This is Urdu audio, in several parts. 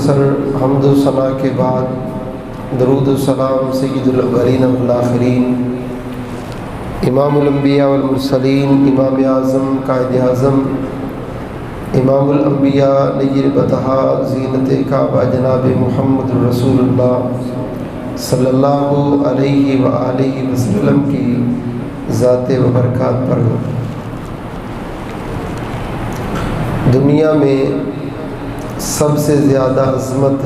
مختصر حمد و ثنا کے بعد درود و سلام سید الاولین والآخرین امام الانبیاء والمرسلین امام اعظم قائد اعظم امام الانبیاء نیر بطحا زینت کعبہ جناب محمد رسول اللہ صلی اللہ علیہ وآلہ وسلم کی ذات و برکات پر ہو۔ دنیا میں سب سے زیادہ عظمت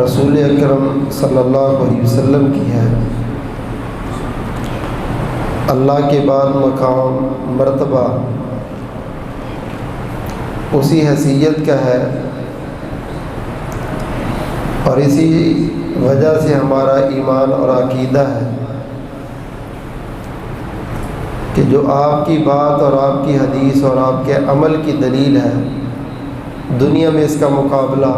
رسول اکرم صلی اللہ علیہ وسلم کی ہے۔ اللہ کے بعد مقام مرتبہ اسی حیثیت کا ہے، اور اسی وجہ سے ہمارا ایمان اور عقیدہ ہے کہ جو آپ کی بات اور آپ کی حدیث اور آپ کے عمل کی دلیل ہے، دنیا میں اس کا مقابلہ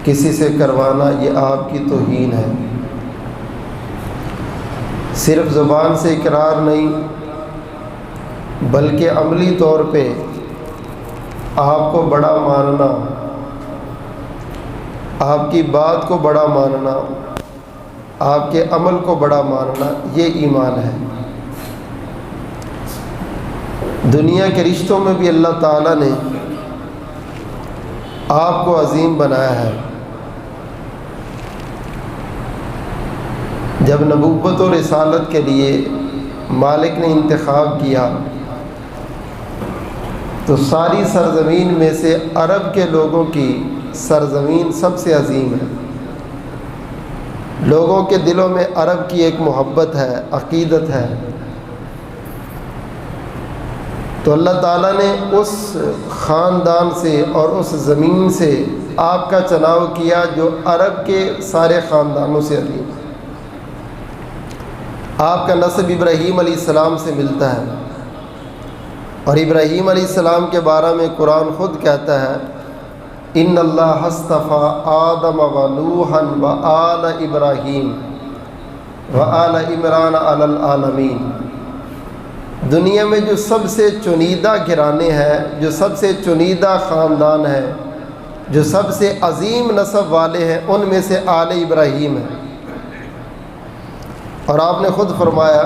کسی سے کروانا یہ آپ کی توہین ہے۔ صرف زبان سے اقرار نہیں بلکہ عملی طور پہ آپ کو بڑا ماننا، آپ کی بات کو بڑا ماننا، آپ کے عمل کو بڑا ماننا، یہ ایمان ہے۔ دنیا کے رشتوں میں بھی اللہ تعالیٰ نے آپ کو عظیم بنایا ہے۔ جب نبوت و رسالت کے لیے مالک نے انتخاب کیا تو ساری سرزمین میں سے عرب کے لوگوں کی سرزمین سب سے عظیم ہے۔ لوگوں کے دلوں میں عرب کی ایک محبت ہے، عقیدت ہے، تو اللہ تعالیٰ نے اس خاندان سے اور اس زمین سے آپ کا چناؤ کیا جو عرب کے سارے خاندانوں سے عظیم ہے۔ آپ کا نسب ابراہیم علیہ السلام سے ملتا ہے، اور ابراہیم علیہ السلام کے بارے میں قرآن خود کہتا ہے ان اللہ اصطفیٰ آدم و نوحا و آل ابراہیم و آل عمران علی العالمین۔ دنیا میں جو سب سے چنیدہ گھرانے ہیں، جو سب سے چنیدہ خاندان ہیں، جو سب سے عظیم نسب والے ہیں، ان میں سے آل ابراہیم ہے۔ اور آپ نے خود فرمایا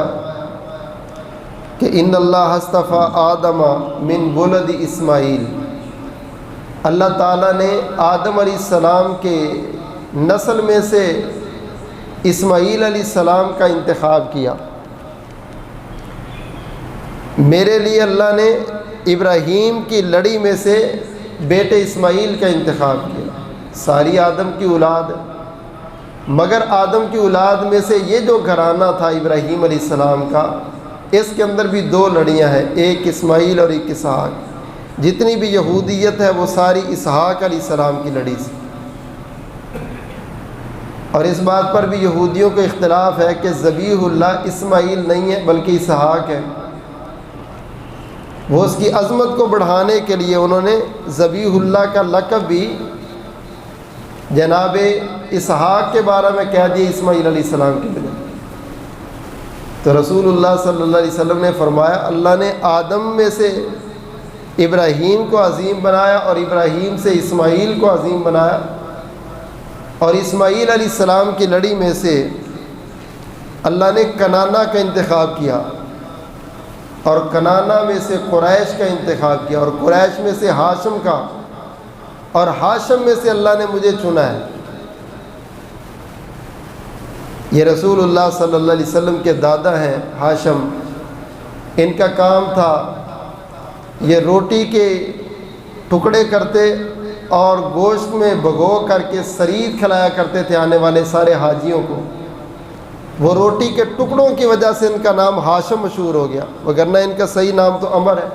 کہ ان اللہ اصطفیٰ آدم من ولد اسماعیل، اللہ تعالیٰ نے آدم علیہ السلام کے نسل میں سے اسماعیل علیہ السلام کا انتخاب کیا۔ میرے لیے اللہ نے ابراہیم کی لڑی میں سے بیٹے اسماعیل کا انتخاب کیا۔ ساری آدم کی اولاد، مگر آدم کی اولاد میں سے یہ جو گھرانہ تھا ابراہیم علیہ السلام کا، اس کے اندر بھی دو لڑیاں ہیں، ایک اسماعیل اور ایک اسحاق۔ جتنی بھی یہودیت ہے وہ ساری اسحاق علیہ السلام کی لڑی سے۔ اور اس بات پر بھی یہودیوں کو اختلاف ہے کہ ذبیح اللہ اسماعیل نہیں ہے بلکہ اسحاق ہے۔ وہ اس کی عظمت کو بڑھانے کے لیے انہوں نے ذبیح اللہ کا لقب بھی جناب اسحاق کے بارے میں کہہ دیا اسماعیل علیہ السلام کی بجائے۔ تو رسول اللہ صلی اللہ علیہ وسلم نے فرمایا اللہ نے آدم میں سے ابراہیم کو عظیم بنایا، اور ابراہیم سے اسماعیل کو عظیم بنایا، اور اسماعیل علیہ السلام کی لڑی میں سے اللہ نے کنانہ کا انتخاب کیا، اور کنانہ میں سے قریش کا انتخاب کیا، اور قریش میں سے ہاشم کا، اور ہاشم میں سے اللہ نے مجھے چنا ہے۔ یہ رسول اللہ صلی اللہ علیہ وسلم کے دادا ہیں ہاشم۔ ان کا کام تھا یہ روٹی کے ٹکڑے کرتے اور گوشت میں بھگو کر کے سرید کھلایا کرتے تھے آنے والے سارے حاجیوں کو۔ وہ روٹی کے ٹکڑوں کی وجہ سے ان کا نام ہاشم مشہور ہو گیا، وگرنہ ان کا صحیح نام تو عمر ہے۔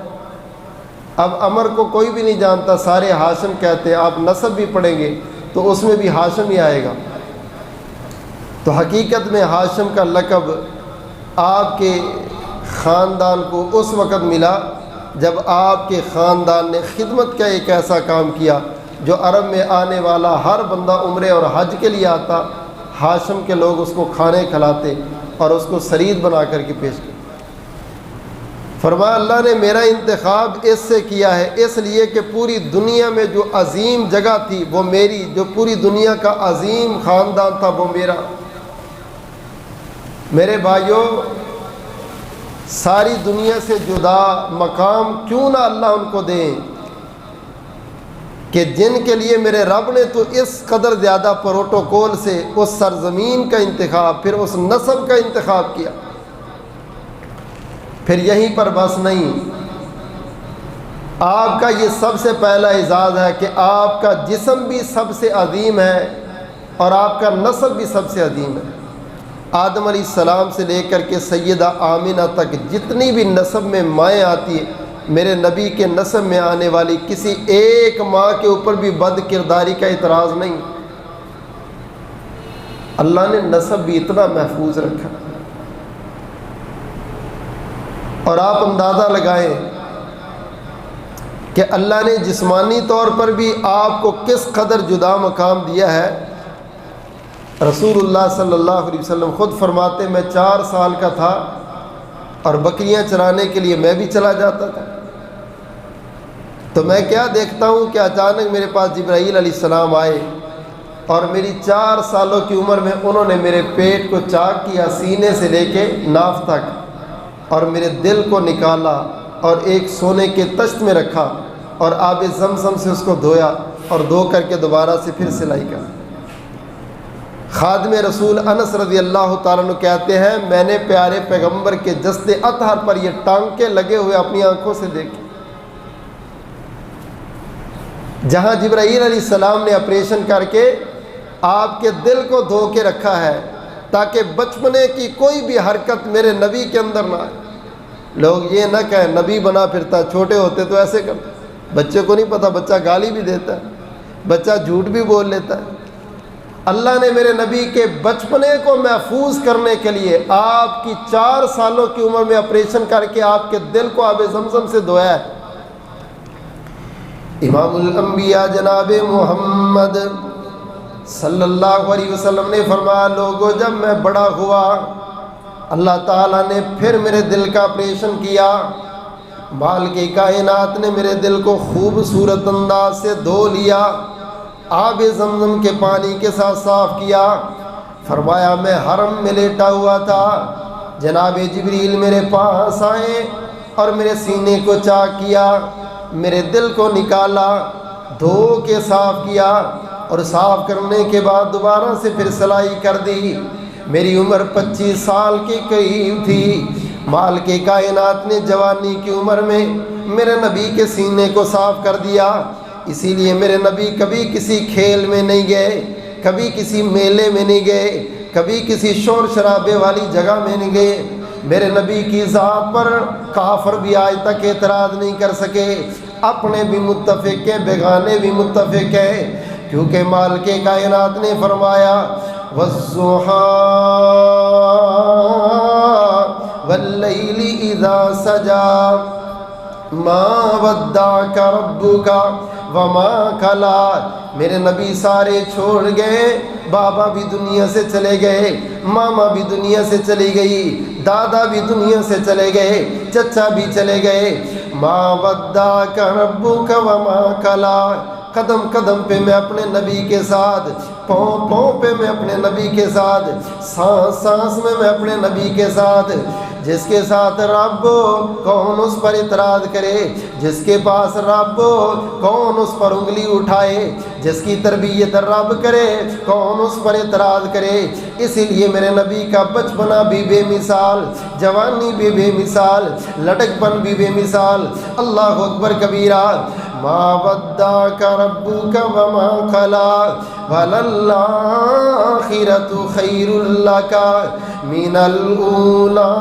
اب عمر کو کوئی بھی نہیں جانتا، سارے ہاشم کہتے ہیں۔ آپ نسب بھی پڑھیں گے تو اس میں بھی ہاشم ہی آئے گا۔ تو حقیقت میں ہاشم کا لقب آپ کے خاندان کو اس وقت ملا جب آپ کے خاندان نے خدمت کا ایک ایسا کام کیا جو عرب میں آنے والا ہر بندہ عمرے اور حج کے لیے آتا، ہاشم کے لوگ اس کو کھانے کھلاتے اور اس کو سرید بنا کر کے پیش کرتے۔ فرمایا اللہ نے میرا انتخاب اس سے کیا ہے اس لیے کہ پوری دنیا میں جو عظیم جگہ تھی وہ میری، جو پوری دنیا کا عظیم خاندان تھا وہ میرا۔ میرے بھائیوں، ساری دنیا سے جدا مقام کیوں نہ اللہ ان کو دیں کہ جن کے لیے میرے رب نے تو اس قدر زیادہ پروٹوکول سے اس سرزمین کا انتخاب، پھر اس نسب کا انتخاب کیا۔ پھر یہیں پر بس نہیں، آپ کا یہ سب سے پہلا اعزاز ہے کہ آپ کا جسم بھی سب سے عظیم ہے اور آپ کا نسب بھی سب سے عظیم ہے۔ آدم علیہ السلام سے لے کر کے سیدہ آمینہ تک جتنی بھی نسب میں مائیں آتی ہیں، میرے نبی کے نسب میں آنے والی کسی ایک ماں کے اوپر بھی بد کرداری کا اعتراض نہیں۔ اللہ نے نسب بھی اتنا محفوظ رکھا، اور آپ اندازہ لگائیں کہ اللہ نے جسمانی طور پر بھی آپ کو کس قدر جدا مقام دیا ہے۔ رسول اللہ صلی اللہ علیہ وسلم خود فرماتے میں 4 سال کا تھا اور بکریاں چرانے کے لیے میں بھی چلا جاتا تھا، تو میں کیا دیکھتا ہوں کہ اچانک میرے پاس جبرائیل علیہ السلام آئے اور میری 4 سالوں کی عمر میں انہوں نے میرے پیٹ کو چاک کیا، سینے سے لے کے ناف تک، اور میرے دل کو نکالا اور ایک سونے کے تشت میں رکھا اور آب زمزم سے اس کو دھویا اور دھو کر کے دوبارہ سے پھر سلائی کر۔ خادم رسول انس رضی اللہ تعالیٰ عنہ کہتے ہیں میں نے پیارے پیغمبر کے جسد اطہر پر یہ ٹانکے لگے ہوئے اپنی آنکھوں سے دیکھے۔ جہاں جبرائیل علیہ السلام نے آپریشن کر کے آپ کے دل کو دھو کے رکھا ہے تاکہ بچپنے کی کوئی بھی حرکت میرے نبی کے اندر نہ آئے۔ لوگ یہ نہ کہیں نبی بنا پھرتا، چھوٹے ہوتے تو ایسے کرتا، بچے کو نہیں پتہ، بچہ گالی بھی دیتا ہے، بچہ جھوٹ بھی بول لیتا ہے۔ اللہ نے میرے نبی کے بچپنے کو محفوظ کرنے کے لیے آپ کی 4 سالوں کی عمر میں آپریشن کر کے آپ کے دل کو آب زمزم سے دھویا ہے۔ امام الانبیاء جناب محمد صلی اللہ علیہ وسلم نے فرمایا لوگوں جب میں بڑا ہوا اللہ تعالیٰ نے پھر میرے دل کا آپریشن کیا، مالک کائنات نے میرے دل کو خوبصورت انداز سے دھو لیا، آب زمزم کے پانی کے ساتھ صاف کیا۔ فرمایا میں حرم میں لیٹا ہوا تھا، جناب جبریل میرے پاس آئے اور میرے سینے کو چاک کیا، میرے دل کو نکالا، دھو کے صاف کیا، اور صاف کرنے کے بعد دوبارہ سے پھر سلائی کر دی۔ میری عمر 25 سال کے قریب تھی، مالک کائنات نے جوانی کی عمر میں میرے نبی کے سینے کو صاف کر دیا۔ اسی لیے میرے نبی کبھی کسی کھیل میں نہیں گئے، کبھی کسی میلے میں نہیں گئے، کبھی کسی شور شرابے والی جگہ میں نہیں گئے۔ میرے نبی کی ذات پر کافر بھی آج تک اعتراض نہیں کر سکے، اپنے بھی متفق ہیں، بیگانے بھی متفق ہیں، کیونکہ مالک کائنات نے فرمایا وَالضُّحَىٰ وَاللَّيْلِ إِذَا سَجَىٰ مَا وَدَّعَكَ رَبُّكَ وَمَا قَلَىٰ۔ میرے نبی سارے چھوڑ گئے، بابا بھی دنیا سے چلے گئے، ماما بھی دنیا سے چلی گئی، دادا بھی دنیا سے چلے گئے، چچا بھی چلے گئے۔ مَا وَدَّعَكَ رَبُّكَ وَمَا قَلَىٰ۔ قدم قدم پہ میں اپنے نبی کے ساتھ، پاؤں پاؤں پہ میں اپنے نبی کے ساتھ، سانس سانس میں میں اپنے نبی کے ساتھ۔ جس کے ساتھ رب کون اس پر اعتراض کرے، جس کے پاس رب کون اس پر انگلی اٹھائے، جس کی تربیت رب کرے کون اس پر اعتراض کرے۔ اسی لیے میرے نبی کا بچپنا بھی بے مثال، جوانی بھی بے مثال، لڑکپن بھی بے مثال۔ اللہ اکبر کبیرہ۔ ما ودعک ربک وما قلی وللآخرۃ خیر لک من الاولی۔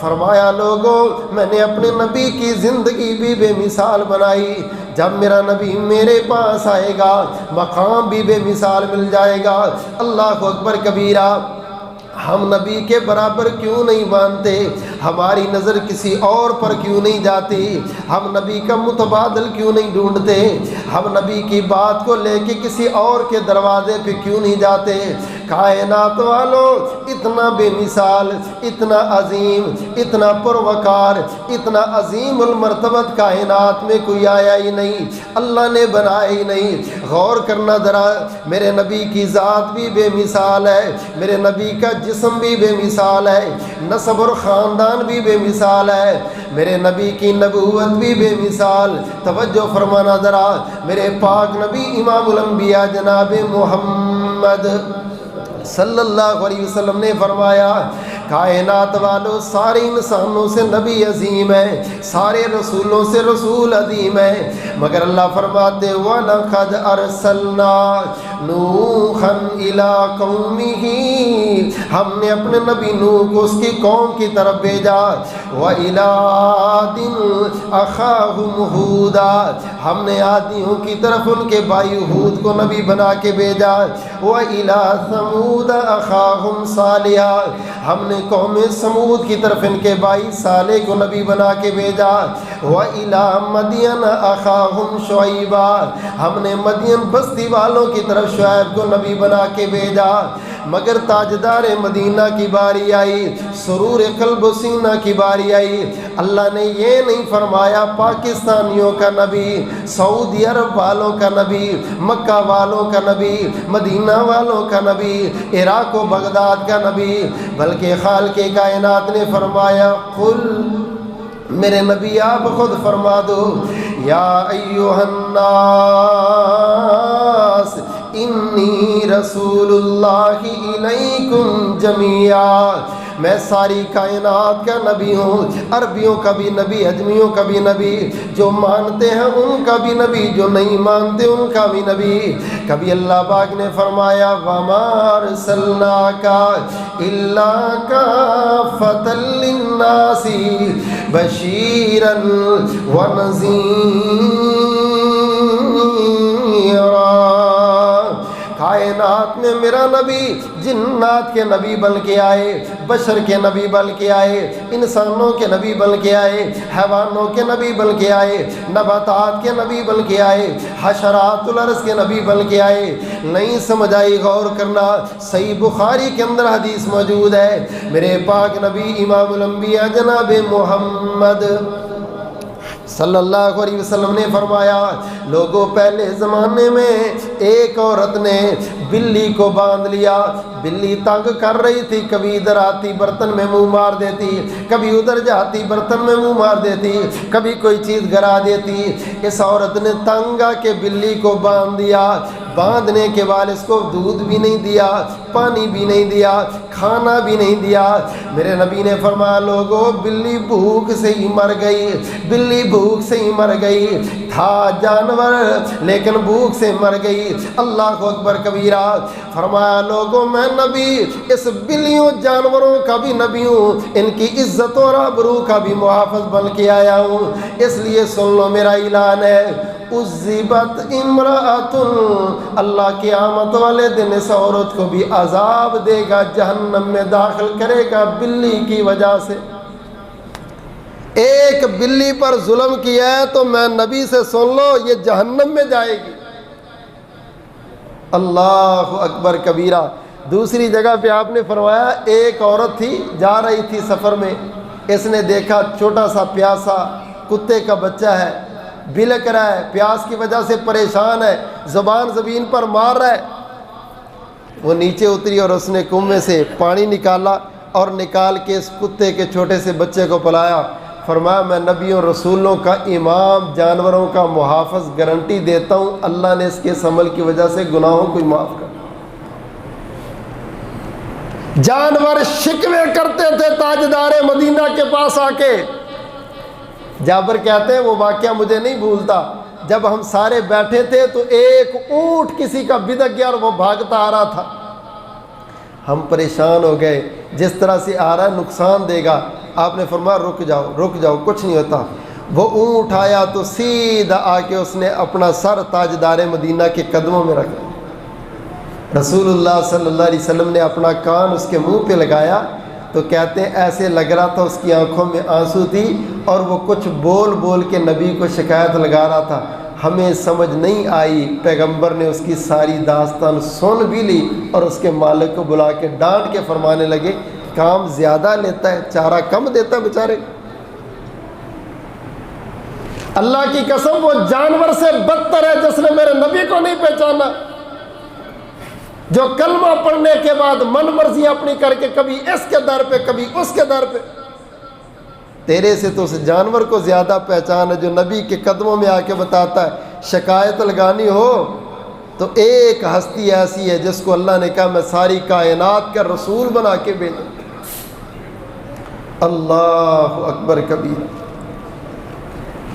فرمایا لوگوں میں نے اپنے نبی کی زندگی بھی بے مثال بنائی، جب میرا نبی میرے پاس آئے گا مقام بھی بے مثال مل جائے گا۔ اللہ اکبر کبیرہ۔ ہم نبی کے برابر کیوں نہیں مانتے؟ ہماری نظر کسی اور پر کیوں نہیں جاتی؟ ہم نبی کا متبادل کیوں نہیں ڈھونڈتے؟ ہم نبی کی بات کو لے کے کسی اور کے دروازے پہ کیوں نہیں جاتے؟ کائنات والوں، اتنا بے مثال، اتنا عظیم، اتنا پروکار، اتنا عظیم المرتبت کائنات میں کوئی آیا ہی نہیں، اللہ نے بنایا ہی نہیں۔ غور کرنا ذرا، میرے نبی کی ذات بھی بے مثال ہے، میرے نبی کا جسم بھی بے مثال ہے، نسب اور خاندان بھی بے مثال ہے، میرے نبی کی نبوت بھی بے مثال۔ توجہ فرمانا ذرا، میرے پاک نبی امام الانبیاء جناب محمد صلی اللہ علیہ وسلم نے فرمایا، کائنات والوں، سارے انسانوں سے نبی عظیم ہے، سارے رسولوں سے رسول عظیم ہے، مگر اللہ فرماتے وَلَقَدْ أَرْسَلْنَا نُوحًا إِلَىٰ قَوْمِهِ، ہم نے اپنے نبی نوح کو اس کی قوم کی طرف بھیجا، وَإِلَىٰ عَادٍ أَخَاهُمْ هُودًا، ہم نے عادیوں کی طرف ان کے بھائی ہود کو نبی بنا کے بھیجا، وَإِلَىٰ ثَمُودَ أَخَاهُمْ صَالِحًا، ہم نے قوم سمود کی طرف ان کے بھائی صالح کو نبی بنا کے بھیجا، وَإِلَىٰ مَدْيَنَ أَخَاهُمْ شُعَيْبًا، ہم نے مدین بستی والوں کی طرف شعیب کو نبی بنا کے بھیجا، مگر تاجدار مدینہ کی باری آئی، سرور قلب و سینہ کی باری آئی، اللہ نے یہ نہیں فرمایا پاکستانیوں کا نبی، سعودی عرب والوں کا نبی، مکہ والوں کا نبی، مدینہ والوں کا نبی، عراق و بغداد کا نبی، بلکہ خالق کائنات نے فرمایا قل، میرے نبی آپ خود فرما دو، یا ایھا الناس انی رسول اللہ الیکم جمیعا، میں ساری کائنات کا نبی ہوں، عربیوں کا بھی نبی، اجمیوں کا بھی نبی، جو مانتے ہیں ان کا بھی نبی، جو نہیں مانتے ان کا بھی نبی۔ کبھی اللہ پاک نے فرمایا وَمَا أَرْسَلْنَاكَ إِلَّا كَافَّةً لِلنَّاسِ بَشِيرًا وَنَذِيرًا، کائنات میں میرا نبی جنات کے نبی بن کے آئے، بشر کے نبی بن کے آئے، انسانوں کے نبی بن کے آئے، حیوانوں کے نبی بن کے آئے، نباتات کے نبی بن کے آئے، حشرات الارض کے نبی بن کے آئے۔ نہیں سمجھ آئی؟ غور کرنا، صحیح بخاری کے اندر حدیث موجود ہے، میرے پاک نبی امام الانبیاء جناب محمد صلی اللہ علیہ وسلم نے فرمایا، لوگوں پہلے زمانے میں ایک عورت نے بلی کو باندھ لیا، بلی تنگ کر رہی تھی، کبھی ادھر آتی برتن میں منہ مار دیتی، کبھی ادھر جاتی برتن میں منہ مار دیتی، کبھی کوئی چیز گرا دیتی۔ اس عورت نے تنگ آ کے بلی کو باندھ دیا، باندھنے کے بعد اس کو دودھ بھی نہیں دیا، پانی بھی نہیں دیا، کھانا بھی نہیں دیا۔ میرے نبی نے فرمایا لوگوں، بلی بھوک سے ہی مر گئی، بلی بھوک سے ہی مر گئی، تھا جانور لیکن بھوک سے مر گئی۔ اللہ اکبر کبیرہ۔ فرمایا لوگوں، میں نبی اس بلیوں جانوروں کا بھی نبی ہوں، ان کی عزت اور آبرو کا بھی محافظ بن کے آیا ہوں، اس لیے سن لو میرا اعلان ہے، عذبت امرأۃ، اللہ قیامت والے دن اس عورت کو بھی عذاب دے گا، جہنم میں داخل کرے گا بلی کی وجہ سے۔ ایک بلی پر ظلم کیا ہے تو میں نبی سے سن لو یہ جہنم میں جائے گی۔ اللہ اکبر کبیرہ۔ دوسری جگہ پہ آپ نے فرمایا ایک عورت تھی، جا رہی تھی سفر میں، اس نے دیکھا چھوٹا سا پیاسا کتے کا بچہ ہے، بلک رہا ہے، پیاس کی وجہ سے پریشان ہے، زبان زمین پر مار رہا ہے۔ وہ نیچے اتری اور اس نے کنویں سے پانی نکالا اور نکال کے اس کتے کے چھوٹے سے بچے کو پلایا۔ فرمایا میں نبیوں رسولوں کا امام، جانوروں کا محافظ، گارنٹی دیتا ہوں اللہ نے اس کے اس عمل کی وجہ سے گناہوں کو معاف کر۔ جانور شکوے کرتے تھے تاجدار مدینہ کے پاس آ کے۔ جابر کہتے ہیں وہ واقعہ مجھے نہیں بھولتا، جب ہم سارے بیٹھے تھے تو ایک اونٹ کسی کا بدک گیا اور وہ بھاگتا آ رہا تھا، ہم پریشان ہو گئے، جس طرح سے آ رہا ہے نقصان دے گا۔ آپ نے فرمایا رک جاؤ رک جاؤ، کچھ نہیں ہوتا۔ وہ اونٹ آیا تو سیدھا آ کے اس نے اپنا سر تاجدار مدینہ کے قدموں میں رکھا۔ رسول اللہ صلی اللہ علیہ وسلم نے اپنا کان اس کے منہ پہ لگایا تو کہتے ہیں ایسے لگ رہا تھا اس کی آنکھوں میں آنسو تھی، اور وہ کچھ بول بول کے نبی کو شکایت لگا رہا تھا۔ ہمیں سمجھ نہیں آئی، پیغمبر نے اس کی ساری داستان سن بھی لی اور اس کے مالک کو بلا کے ڈانٹ کے فرمانے لگے کام زیادہ لیتا ہے، چارہ کم دیتا ہے بیچارے۔ اللہ کی قسم وہ جانور سے بدتر ہے جس نے میرے نبی کو نہیں پہچانا، جو کلمہ پڑھنے کے بعد من مرضی اپنی کر کے کبھی اس کے در پہ کبھی اس کے در پہ۔ تیرے سے تو اس جانور کو زیادہ پہچان ہے جو نبی کے قدموں میں آ کے بتاتا ہے شکایت لگانی ہو تو ایک ہستی ایسی ہے جس کو اللہ نے کہا میں ساری کائنات کا رسول بنا کے بھیجوں۔ اللہ اکبر کبیر۔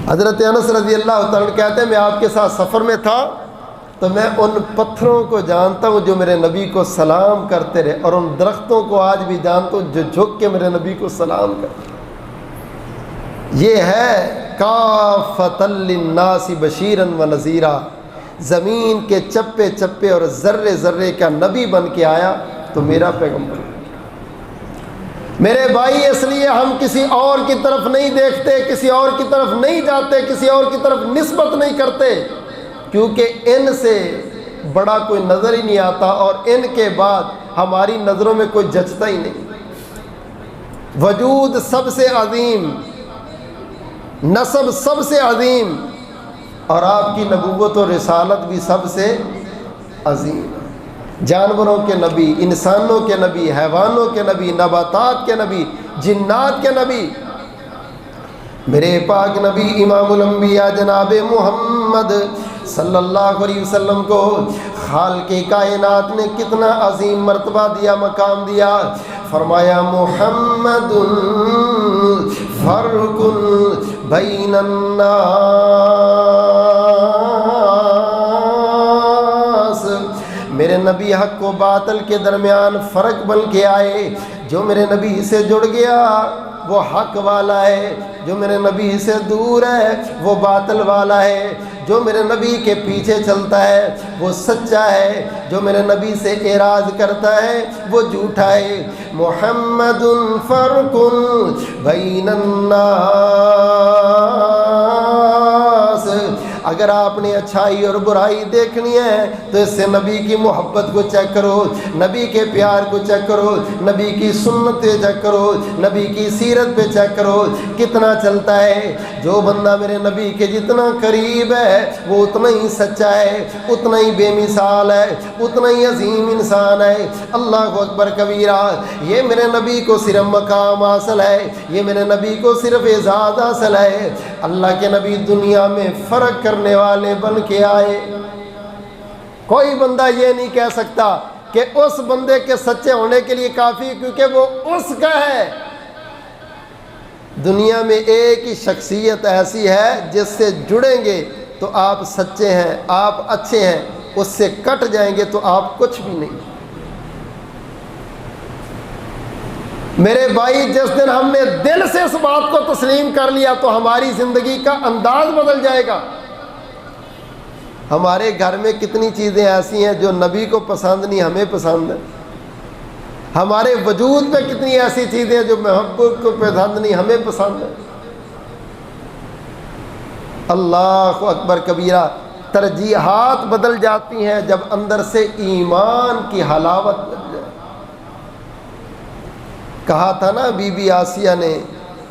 حضرت انس رضی اللہ تعالیٰ کہتے ہیں میں آپ کے ساتھ سفر میں تھا تو میں ان پتھروں کو جانتا ہوں جو میرے نبی کو سلام کرتے رہے، اور ان درختوں کو آج بھی جانتا ہوں جو جھک کے میرے نبی کو سلام کرتے۔ یہ ہے کافۃ للناس بشیرا و نذیرا، زمین کے چپے چپے اور ذرے ذرے کا نبی بن کے آیا تو میرا پیغمبر۔ میرے بھائی اس لیے ہم کسی اور کی طرف نہیں دیکھتے، کسی اور کی طرف نہیں جاتے، کسی اور کی طرف نسبت نہیں کرتے، کیونکہ ان سے بڑا کوئی نظر ہی نہیں آتا، اور ان کے بعد ہماری نظروں میں کوئی جچتا ہی نہیں۔ وجود سب سے عظیم، نسب سب سے عظیم، اور آپ کی نبوت و رسالت بھی سب سے عظیم۔ جانوروں کے نبی، انسانوں کے نبی، حیوانوں کے نبی، نباتات کے نبی، جنات کے نبی، میرے پاک نبی امام الانبیاء جناب محمد صلی اللہ علیہ وسلم کو خالق کائنات نے کتنا عظیم مرتبہ دیا، مقام دیا۔ فرمایا محمد فرق بین الناس، میرے نبی حق و باطل کے درمیان فرق بن کے آئے۔ جو میرے نبی سے جڑ گیا وہ حق والا ہے، جو میرے نبی سے دور ہے وہ باطل والا ہے، جو میرے نبی کے پیچھے چلتا ہے وہ سچا ہے، جو میرے نبی سے اعراض کرتا ہے وہ جھوٹا ہے۔ محمد فرق بین الناس۔ اگر آپ نے اچھائی اور برائی دیکھنی ہے تو اس سے نبی کی محبت کو چیک کرو، نبی کے پیار کو چیک کرو، نبی کی سنت پہ چیک کرو، نبی کی سیرت پہ چیک کرو کتنا چلتا ہے۔ جو بندہ میرے نبی کے جتنا قریب ہے وہ اتنا ہی سچا ہے، اتنا ہی بے مثال ہے، اتنا ہی عظیم انسان ہے۔ اللہ اکبر کبیرہ۔ یہ میرے نبی کو صرف مقام حاصل ہے، یہ میرے نبی کو صرف اعزاز حاصل ہے۔ اللہ کے نبی دنیا میں فرق کرنے والے بن کے آئے۔ کوئی بندہ یہ نہیں کہہ سکتا کہ اس بندے کے سچے ہونے کے لیے کافی، کیونکہ وہ اس کا ہے۔ دنیا میں ایک ہی شخصیت ایسی ہے جس سے جڑیں گے تو آپ سچے ہیں، آپ اچھے ہیں، اس سے کٹ جائیں گے تو آپ کچھ بھی نہیں۔ میرے بھائی جس دن ہم نے دل سے اس بات کو تسلیم کر لیا تو ہماری زندگی کا انداز بدل جائے گا۔ ہمارے گھر میں کتنی چیزیں ایسی ہیں جو نبی کو پسند نہیں، ہمیں پسند ہے۔ ہمارے وجود میں کتنی ایسی چیزیں ہیں جو محبوب کو پسند نہیں، ہمیں پسند ہے۔ اللہ اکبر کبیرہ۔ ترجیحات بدل جاتی ہیں جب اندر سے ایمان کی حلاوت بدل جائے۔ کہا تھا نا بی بی آسیہ نے،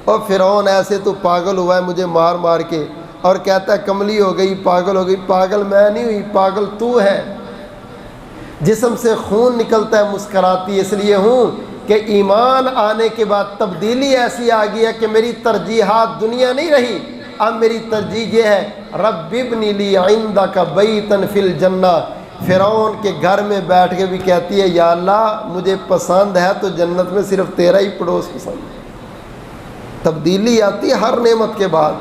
اور فرعون ایسے تو پاگل ہوا ہے مجھے مار مار کے، اور کہتا ہے کملی ہو گئی، پاگل ہو گئی۔ پاگل میں نہیں ہوئی، پاگل تو ہے۔ جسم سے خون نکلتا ہے مسکراتی اس لیے ہوں کہ ایمان آنے کے بعد تبدیلی ایسی آ گئی ہے کہ میری ترجیحات دنیا نہیں رہی، اب میری ترجیح یہ ہے رب ابن لی عندک بیتا فی الجنہ۔ فرعون کے گھر میں بیٹھ کے بھی کہتی ہے یا اللہ مجھے پسند ہے تو جنت میں صرف تیرا ہی پڑوس پسند ہے۔ تبدیلی آتی ہر نعمت کے بعد،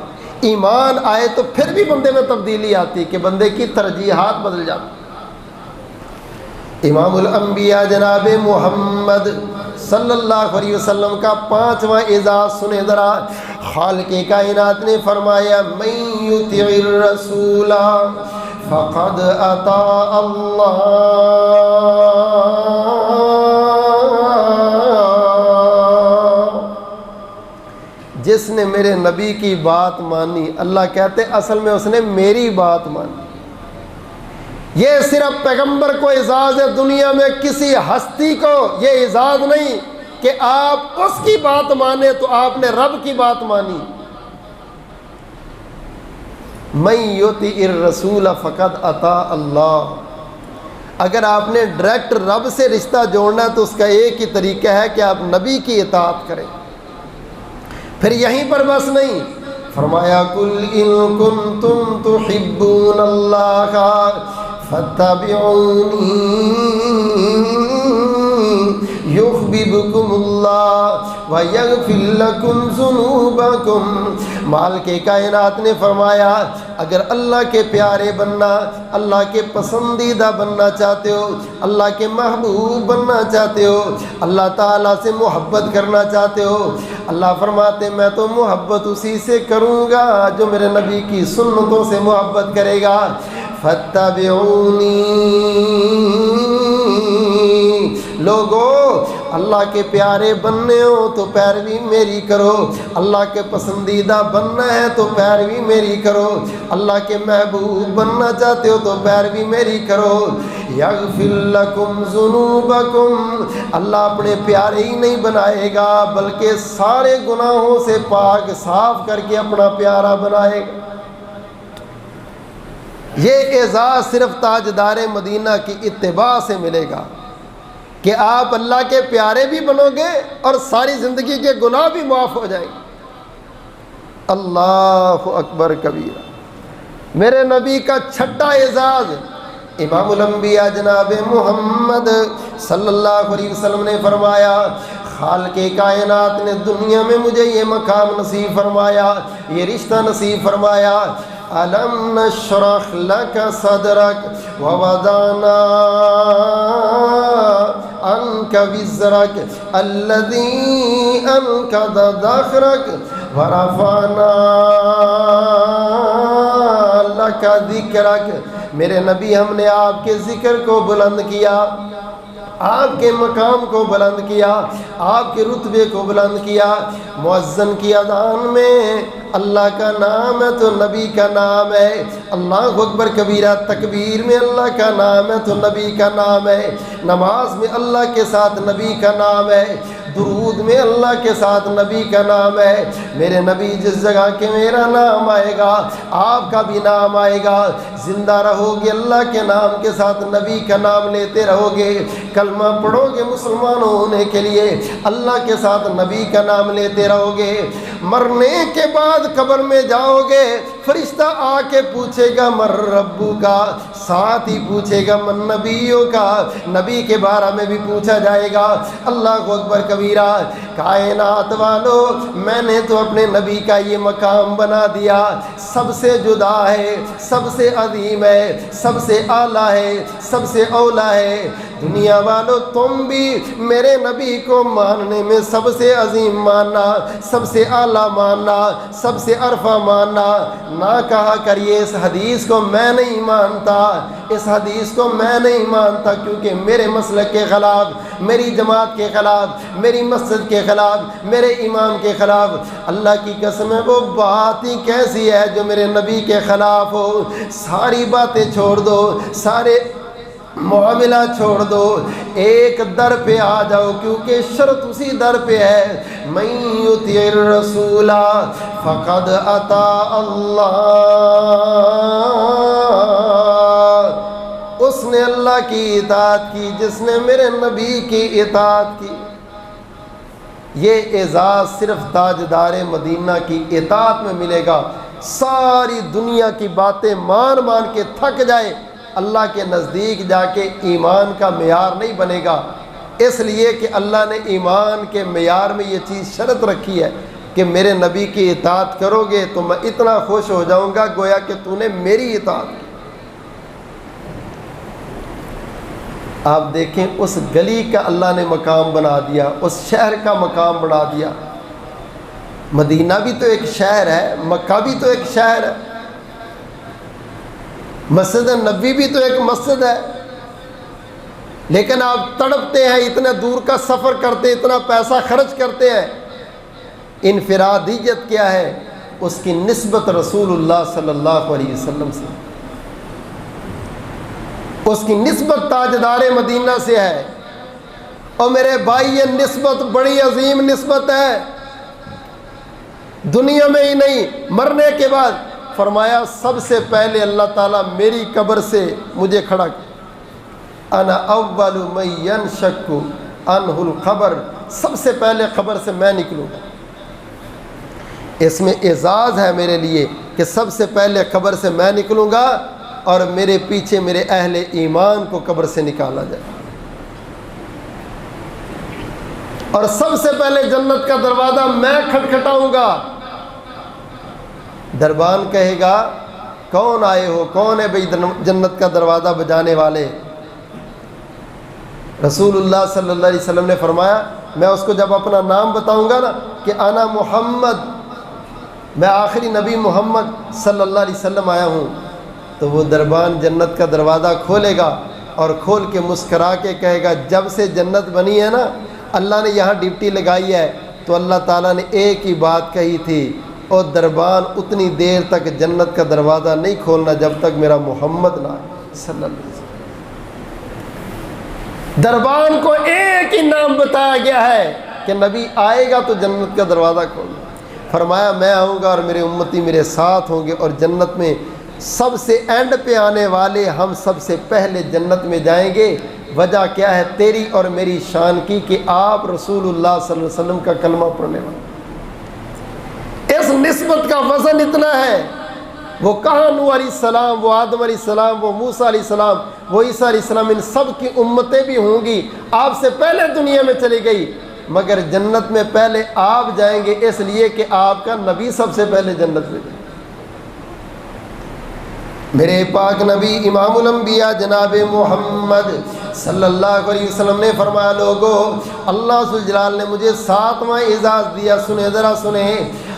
ایمان آئے تو پھر بھی بندے میں تبدیلی آتی کہ بندے کی ترجیحات بدل جاتی۔ امام الانبیاء جناب محمد صلی اللہ علیہ وسلم کا 5واں اعزاز سنے ذرا۔ خالق کائنات نے فرمایا من یطع الرسول فقد اطاع اللہ۔ جس نے میرے نبی کی بات مانی، اللہ کہتے اصل میں اس نے میری بات مانی۔ یہ صرف پیغمبر کو اعزاز ہے، دنیا میں کسی ہستی کو یہ اعزاز نہیں کہ آپ اس کی بات مانے تو آپ نے رب کی بات مانی۔ من یطع الرسول فقد اطاع اللہ۔ اگر آپ نے ڈائریکٹ رب سے رشتہ جوڑنا ہے تو اس کا ایک ہی طریقہ ہے کہ آپ نبی کی اطاعت کریں۔ پھر یہیں پر بس نہیں، فرمایا قل ان کنتم تحبون اللہ فاتبعونی یحببکم اللہ ویغفر لکم ذنوبکم۔ مالک کائنات نے فرمایا اگر اللہ کے پیارے بننا، اللہ کے پسندیدہ بننا چاہتے ہو، اللہ کے محبوب بننا چاہتے ہو، اللہ تعالیٰ سے محبت کرنا چاہتے ہو، اللہ فرماتے میں تو محبت اسی سے کروں گا جو میرے نبی کی سنتوں سے محبت کرے گا۔ فاتبعونی، لوگو اللہ کے پیارے بننے ہو تو پیروی میری کرو، اللہ کے پسندیدہ بننا ہے تو پیروی میری کرو، اللہ کے محبوب بننا چاہتے ہو تو پیروی میری کرو۔ یغفر لکم ذنوبکم، اللہ اپنے پیارے ہی نہیں بنائے گا بلکہ سارے گناہوں سے پاک صاف کر کے اپنا پیارا بنائے گا۔ یہ اعزاز صرف تاجدار مدینہ کی اتباع سے ملے گا کہ آپ اللہ کے پیارے بھی بنو گے اور ساری زندگی کے گناہ بھی معاف ہو جائیں گے۔ اللہ اکبر کبیرہ۔ میرے نبی کا چھٹا اعزاز، امام الانبیاء جناب محمد صلی اللہ علیہ وسلم نے فرمایا خالق کائنات نے دنیا میں مجھے یہ مقام نصیب فرمایا، یہ رشتہ نصیب فرمایا۔ أَلَمْ نَشْرَحْ لَكَ صَدْرَكَ وَوَضَعْنَا عَنْكَ وِزْرَكَ الَّذِي أَنْقَضَ ظَهْرَكَ وَرَفَعْنَا لَكَ ذِكْرَكَ۔ میرے نبی ہم نے آپ کے ذکر کو بلند کیا، آپ کے مقام کو بلند کیا، آپ کے رتبے کو بلند کیا۔ مؤذن کی اذان میں اللہ کا نام ہے تو نبی کا نام ہے، اللہ اکبر کبیرہ، تکبیر میں اللہ کا نام ہے تو نبی کا نام ہے، نماز میں اللہ کے ساتھ نبی کا نام ہے، درود میں اللہ کے ساتھ نبی کا نام ہے۔ میرے نبی جس جگہ کہ میرا نام آئے گا آپ کا بھی نام آئے گا، زندہ رہو گے اللہ کے نام کے ساتھ نبی کا نام لیتے رہو گے، کلمہ پڑھو گے مسلمان ہونے کے لیے اللہ کے ساتھ نبی کا نام لیتے رہو گے، مرنے کے بعد قبر میں جاؤ گے فرشتہ آ کے پوچھے گا من ربو کا، ساتھ ہی پوچھے گا من نبیوں کا، نبی کے بارے میں بھی پوچھا جائے گا۔ اللہ اکبر کبیرہ۔ کائنات والو، میں نے تو اپنے نبی کا یہ مقام بنا دیا، سب سے جدا ہے، سب سے عظیم ہے، سب سے اعلیٰ ہے، سب سے اولا ہے۔ دنیا والو تم بھی میرے نبی کو ماننے میں سب سے عظیم ماننا، سب سے اعلیٰ ماننا، سب سے عرفہ ماننا۔ نہ کہا کریے اس حدیث کو میں نہیں مانتا، اس حدیث کو میں نہیں مانتا کیونکہ میرے مسلک کے خلاف، میری جماعت کے خلاف، میری مسجد کے خلاف، میرے امام کے خلاف۔ اللہ کی قسم ہے وہ بات ہی کیسی ہے جو میرے نبی کے خلاف ہو۔ ساری باتیں چھوڑ دو، سارے معاملہ چھوڑ دو، ایک در پہ آ جاؤ کیونکہ شرط اسی در پہ ہے، من یطع الرسول فقد اطاع اللہ۔ اس نے اللہ کی اطاعت کی جس نے میرے نبی کی اطاعت کی۔ یہ اعزاز صرف تاجدار مدینہ کی اطاعت میں ملے گا۔ ساری دنیا کی باتیں مان مان کے تھک جائے، اللہ کے نزدیک جا کے ایمان کا معیار نہیں بنے گا، اس لیے کہ اللہ نے ایمان کے معیار میں یہ چیز شرط رکھی ہے کہ میرے نبی کی اطاعت کرو گے تو میں اتنا خوش ہو جاؤں گا گویا کہ تو نے میری اطاعت کی۔ آپ دیکھیں اس گلی کا اللہ نے مقام بنا دیا، اس شہر کا مقام بنا دیا۔ مدینہ بھی تو ایک شہر ہے، مکہ بھی تو ایک شہر ہے، مسجد نبوی بھی تو ایک مسجد ہے، لیکن آپ تڑپتے ہیں، اتنے دور کا سفر کرتے، اتنا پیسہ خرچ کرتے ہیں انفرادیت کیا ہے؟ اس کی نسبت رسول اللہ صلی اللہ علیہ وسلم سے، اس کی نسبت تاجدار مدینہ سے ہے۔ اور میرے بھائی یہ نسبت بڑی عظیم نسبت ہے، دنیا میں ہی نہیں مرنے کے بعد۔ فرمایا سب سے پہلے اللہ تعالیٰ میری قبر سے مجھے کھڑا کیا، انا اول من ینشق عنہ القبر، سب سے پہلے قبر سے میں نکلوں گا۔ اس میں اعزاز ہے میرے لیے کہ سب سے پہلے قبر سے میں نکلوں گا اور میرے پیچھے میرے اہل ایمان کو قبر سے نکالا جائے، اور سب سے پہلے جنت کا دروازہ میں کھٹکھٹاؤں گا۔ دربان کہے گا کون آئے ہو، کون ہے بھئی جنت کا دروازہ بجانے والے؟ رسول اللہ صلی اللہ علیہ وسلم نے فرمایا میں اس کو جب اپنا نام بتاؤں گا نا کہ انا محمد، میں آخری نبی محمد صلی اللہ علیہ وسلم آیا ہوں، تو وہ دربان جنت کا دروازہ کھولے گا اور کھول کے مسکرا کے کہے گا جب سے جنت بنی ہے نا، اللہ نے یہاں ڈیوٹی لگائی ہے تو اللہ تعالیٰ نے ایک ہی بات کہی تھی، اور دربان اتنی دیر تک جنت کا دروازہ نہیں کھولنا جب تک میرا محمد نہ آئے صلی اللہ علیہ وسلم۔ دربان کو ایک ہی نام بتایا گیا ہے کہ نبی آئے گا تو جنت کا دروازہ کھولنا۔ فرمایا میں آؤں گا اور میرے امتی میرے ساتھ ہوں گے، اور جنت میں سب سے اینڈ پہ آنے والے ہم سب سے پہلے جنت میں جائیں گے۔ وجہ کیا ہے؟ تیری اور میری شان کی کہ آپ رسول اللہ صلی اللہ علیہ وسلم کا کلمہ پڑھنے والے۔ اس نسبت کا وزن اتنا ہے، وہ کہاں نوح علیہ السلام، وہ آدم علیہ السلام، وہ موسیٰ علیہ السلام، وہ عیسیٰ علیہ السلام، ان سب کی امتیں بھی ہوں گی، آپ سے پہلے دنیا میں چلی گئی، مگر جنت میں پہلے آپ جائیں گے اس لیے کہ آپ کا نبی سب سے پہلے جنت میں جائے۔ میرے پاک نبی امام الانبیاء جناب محمد صلی اللہ علیہ وسلم نے فرمایا لوگو اللہ ذو الجلال نے مجھے 7واں اعزاز دیا، سنیں ذرا سنیں،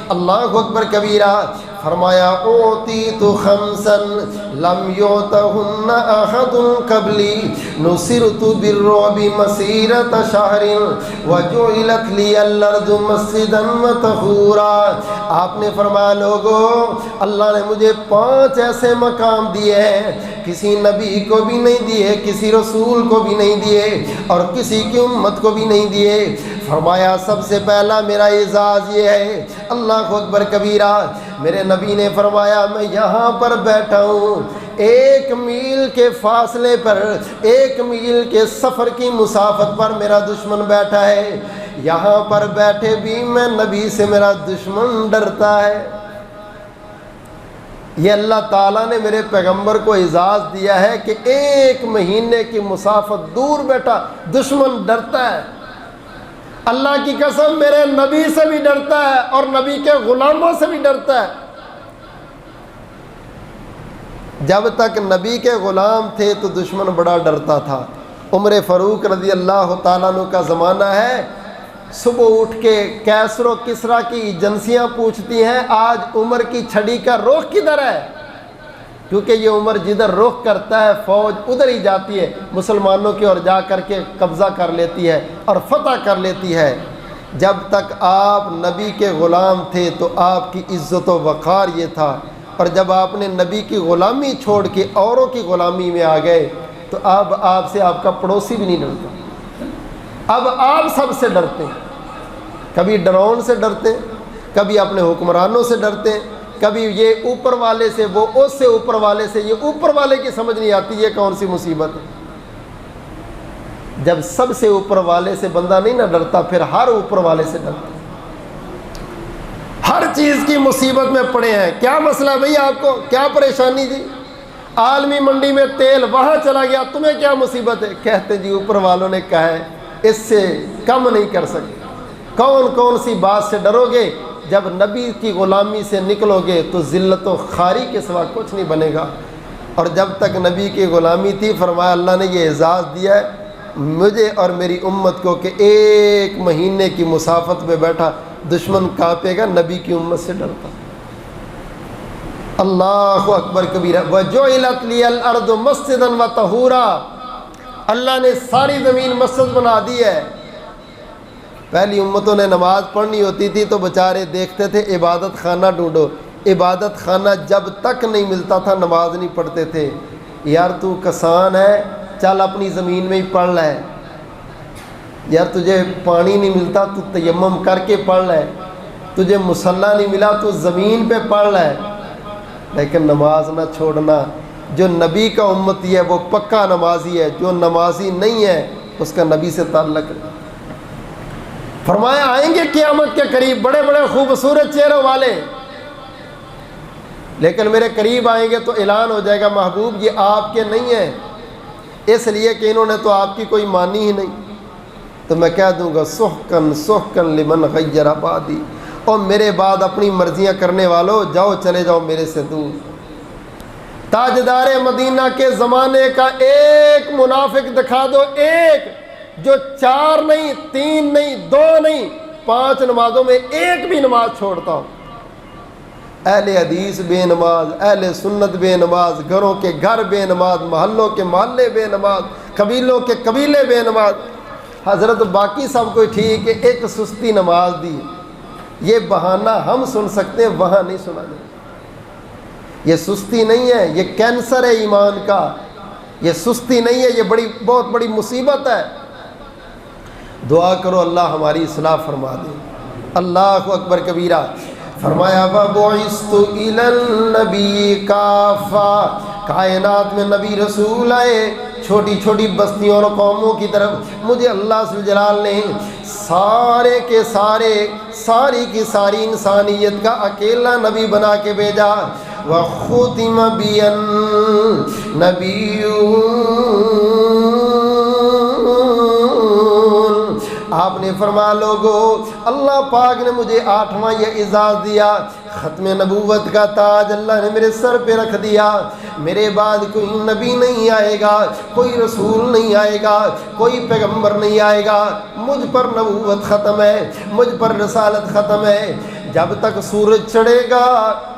اللہ اکبر کبیرہ۔ فرمایا اوتیت خمسا لم یؤتہن احد قبلی نصرت بالرعب مسیرۃ شہر وجعلت لی الارض مسجدا وطہورا۔ آپ نے فرمایا لوگو اللہ نے مجھے 5 ایسے مقام دیے ہیں، کسی نبی کو بھی نہیں دیے، کسی رسول کو بھی نہیں دیے، اور کسی کی امت کو بھی نہیں دیے۔ فرمایا سب سے پہلا میرا اعزاز یہ ہے، اللہ اکبر کبیرہ، میرے نبی نے فرمایا میں یہاں پر بیٹھا ہوں، 1 میل کے فاصلے پر، 1 میل کے سفر کی مسافت پر میرا دشمن بیٹھا ہے، یہاں پر بیٹھے بھی میں نبی سے میرا دشمن ڈرتا ہے۔ یہ اللہ تعالیٰ نے میرے پیغمبر کو اعزاز دیا ہے کہ 1 مہینے کی مسافت دور بیٹھا دشمن ڈرتا ہے۔ اللہ کی قسم میرے نبی سے بھی ڈرتا ہے اور نبی کے غلاموں سے بھی ڈرتا ہے۔ جب تک نبی کے غلام تھے تو دشمن بڑا ڈرتا تھا۔ عمر فاروق رضی اللہ تعالیٰ عنہ کا زمانہ ہے، صبح اٹھ کے کیسر و کسریٰ کی ایجنسیاں پوچھتی ہیں آج عمر کی چھڑی کا رخ کدھر ہے، کیونکہ یہ عمر جدھر رخ کرتا ہے فوج ادھر ہی جاتی ہے مسلمانوں کی، اور جا کر کے قبضہ کر لیتی ہے اور فتح کر لیتی ہے۔ جب تک آپ نبی کے غلام تھے تو آپ کی عزت و وقار یہ تھا، اور جب آپ نے نبی کی غلامی چھوڑ کے اوروں کی غلامی میں آ گئے تو اب آپ سے آپ کا پڑوسی بھی نہیں ڈرتا، اب آپ سب سے ڈرتے ہیں۔ کبھی ڈرون سے ڈرتے، کبھی اپنے حکمرانوں سے ڈرتے، کبھی یہ اوپر والے سے، وہ اس سے اوپر والے سے، یہ اوپر والے کی سمجھ نہیں آتی یہ کون سی مصیبت ہے۔ جب سب سے اوپر والے سے بندہ نہیں نہ ڈرتا، پھر ہر اوپر والے سے ڈرتا، ہر چیز کی مصیبت میں پڑے ہیں۔ کیا مسئلہ بھئی، آپ کو کیا پریشانی جی؟ عالمی منڈی میں تیل وہاں چلا گیا، تمہیں کیا مصیبت ہے؟ کہتے جی اوپر والوں نے کہا ہے اس سے کم نہیں کر سکتے۔ کون سی بات سے ڈرو گے؟ جب نبی کی غلامی سے نکلو گے تو ذلت و خواری کے سوا کچھ نہیں بنے گا۔ اور جب تک نبی کی غلامی تھی، فرمایا اللہ نے یہ اعزاز دیا ہے مجھے اور میری امت کو کہ 1 مہینے کی مسافت میں بیٹھا دشمن کانپے گا، نبی کی امت سے ڈرتا۔ اللہ اکبر کبیرہ۔ وَجُعِلَتْ لِيَ الْأَرْضُ مَسْجِدًا وَطَہُورًا، اللہ نے ساری زمین مسجد بنا دی ہے۔ پہلی امتوں نے نماز پڑھنی ہوتی تھی تو بیچارے دیکھتے تھے عبادت خانہ ڈھونڈو، عبادت خانہ جب تک نہیں ملتا تھا نماز نہیں پڑھتے تھے۔ یار تو کسان ہے، چل اپنی زمین میں ہی پڑھ لے، یار تجھے پانی نہیں ملتا تو تیمم کر کے پڑھ لے، تجھے مصلی نہیں ملا تو زمین پہ پڑھ لے، لیکن نماز نہ چھوڑنا۔ جو نبی کا امتی ہے وہ پکا نمازی ہے، جو نمازی نہیں ہے اس کا نبی سے تعلق ہے۔ فرمایا آئیں گے قیامت کے قریب بڑے بڑے خوبصورت چہروں والے، لیکن میرے قریب آئیں گے تو اعلان ہو جائے گا محبوب یہ آپ کے نہیں ہیں، اس لیے کہ انہوں نے تو آپ کی کوئی مانی ہی نہیں۔ تو میں کہہ دوں گا سحقن سحقن لمن غیر بعدی، اور میرے بعد اپنی مرضیاں کرنے والوں جاؤ چلے جاؤ میرے سے دور۔ تاجدار مدینہ کے زمانے کا ایک منافق دکھا دو، ایک جو 4 نہیں 3 نہیں 2 نہیں 5 نمازوں میں ایک بھی نماز چھوڑتا ہو۔ اہل حدیث بے نماز، اہل سنت بے نماز، گھروں کے گھر بے نماز، محلوں کے محلے بے نماز، قبیلوں کے قبیلے بے نماز۔ حضرت باقی سب کوئی ٹھیک ہے، ایک سستی نماز دی، یہ بہانہ ہم سن سکتے ہیں، وہاں نہیں سنا جائے۔ یہ سستی نہیں ہے، یہ کینسر ہے ایمان کا، یہ سستی نہیں ہے، یہ بہت بڑی مصیبت ہے۔ دعا کرو اللہ ہماری اصلاح فرما دے۔ اللہ اکبر کبیرہ۔ فرمایا وَبُعِثْتُ إِلَى النَّبِيِّ كَافَّةً، کائنات میں نبی رسول آئے چھوٹی چھوٹی بستیوں اور قوموں کی طرف، مجھے اللہ ذوالجلال نے سارے کے سارے، ساری کی ساری انسانیت کا اکیلا نبی بنا کے بھیجا۔ وَخُتِمَ بِيَ النَّبِيُّونَ، آپ نے فرمایا لوگو اللہ پاک نے مجھے 8واں یہ اعزاز دیا، ختم نبوت کا تاج اللہ نے میرے سر پہ رکھ دیا۔ میرے بعد کوئی نبی نہیں آئے گا، کوئی رسول نہیں آئے گا، کوئی پیغمبر نہیں آئے گا، مجھ پر نبوت ختم ہے، مجھ پر رسالت ختم ہے۔ جب تک سورج چڑھے گا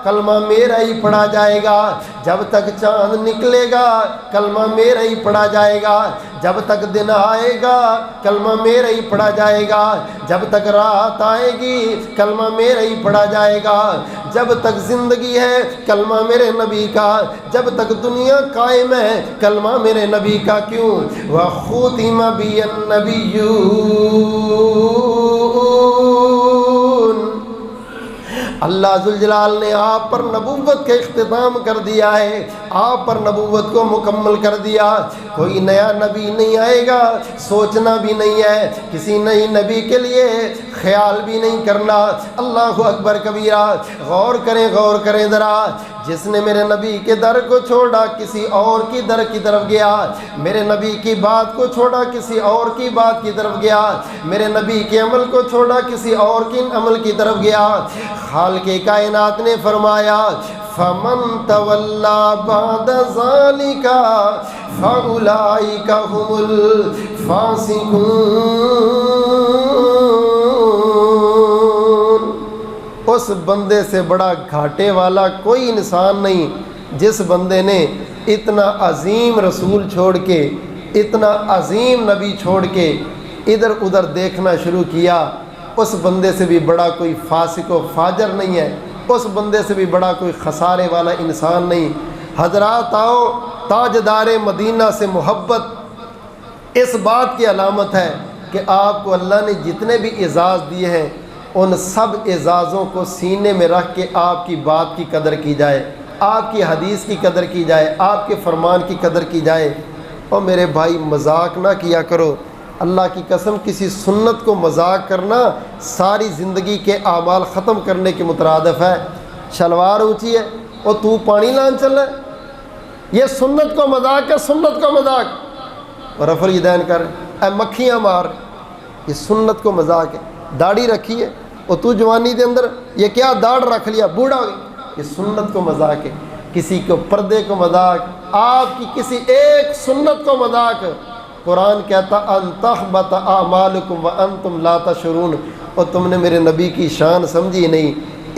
کلمہ میرا ہی پڑھا جائے گا، جب تک چاند نکلے گا کلمہ میرا ہی پڑھا جائے گا، جب تک دن آئے گا کلمہ میرا ہی پڑھا جائے گا، جب تک رات آئے گی کلمہ میرا ہی پڑھا جائے گا، جب تک زندگی ہے کلمہ میرے نبی کا، جب تک دنیا قائم ہے کلمہ میرے نبی کا۔ کیوں؟ وَخُتِمَ بِيَ النَّبِيُّونَ، اللہ ذوالجلال نے آپ پر نبوت کا اختتام کر دیا ہے، آپ پر نبوت کو مکمل کر دیا۔ کوئی نیا نبی نہیں آئے گا، سوچنا بھی نہیں ہے، کسی نئی نبی کے لیے خیال بھی نہیں کرنا۔ اللہ اکبر کبیرہ۔ غور کریں ذرا، جس نے میرے نبی کے در کو چھوڑا کسی اور کی در کی طرف گیا، میرے نبی کی بات کو چھوڑا کسی اور کی بات کی طرف گیا، میرے نبی کے عمل کو چھوڑا کسی اور کے عمل کی طرف گیا۔ خالق کائنات نے فرمایا فَمَن تَوَلَّى بَعْدَ ذَلِكَ فَأُولَئِكَ هُمُ الْفَاسِقُونَ۔ اس بندے سے بڑا گھاٹے والا کوئی انسان نہیں جس بندے نے اتنا عظیم رسول چھوڑ کے، اتنا عظیم نبی چھوڑ کے ادھر ادھر دیکھنا شروع کیا۔ اس بندے سے بھی بڑا کوئی فاسق و فاجر نہیں ہے، اس بندے سے بھی بڑا کوئی خسارے والا انسان نہیں۔ حضرات آؤ، تاجدار مدینہ سے محبت اس بات کی علامت ہے کہ آپ کو اللہ نے جتنے بھی اعزاز دیے ہیں ان سب اعزازوں کو سینے میں رکھ کے آپ کی بات کی قدر کی جائے، آپ کی حدیث کی قدر کی جائے، آپ کے فرمان کی قدر کی جائے۔ اور میرے بھائی مذاق نہ کیا کرو، اللہ کی قسم کسی سنت کو مذاق کرنا ساری زندگی کے اعمال ختم کرنے کے مترادف ہے۔ شلوار اونچی ہے اور تو پانی لان چل رہا ہے، یہ سنت کو مذاق ہے، سنت کو مذاق، اور رفع الیدین کر اے مکھیاں مار، یہ سنت کو مذاق ہے۔ داڑھی رکھی ہے اور تو جوانی دے اندر یہ کیا داڑھ رکھ لیا، بوڑھا ہو گیا، یہ سنت کو مذاق ہے۔ کسی کو پردے کو مذاق، آپ کی کسی ایک سنت کو مذاق۔ قرآن کہتا ان تحبط اعمالکم وانتم لا تشعرون، اور تم نے میرے نبی کی شان سمجھی نہیں۔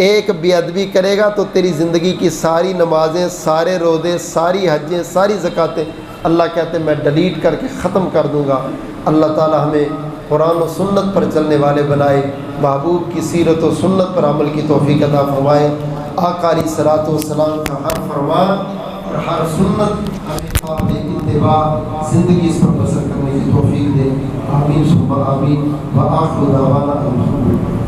ایک بے ادبی کرے گا تو تیری زندگی کی ساری نمازیں، سارے روزے، ساری حجیں، ساری زکاتیں اللہ کہتے میں ڈیلیٹ کر کے ختم کر دوں گا۔ اللہ تعالی ہمیں قرآن و سنت پر چلنے والے بنائے، محبوب کی سیرت و سنت پر عمل کی توفیق عطا فرمائے۔ آقا علیہ الصلوۃ والسلام کا ہر فرمان اور ہر سنت ہمیں قابل اتباع زندگی اس پر بسر کرنے کی توفیق دے، آمین ثم آمین، وآخر دعوانا الحمدللہ۔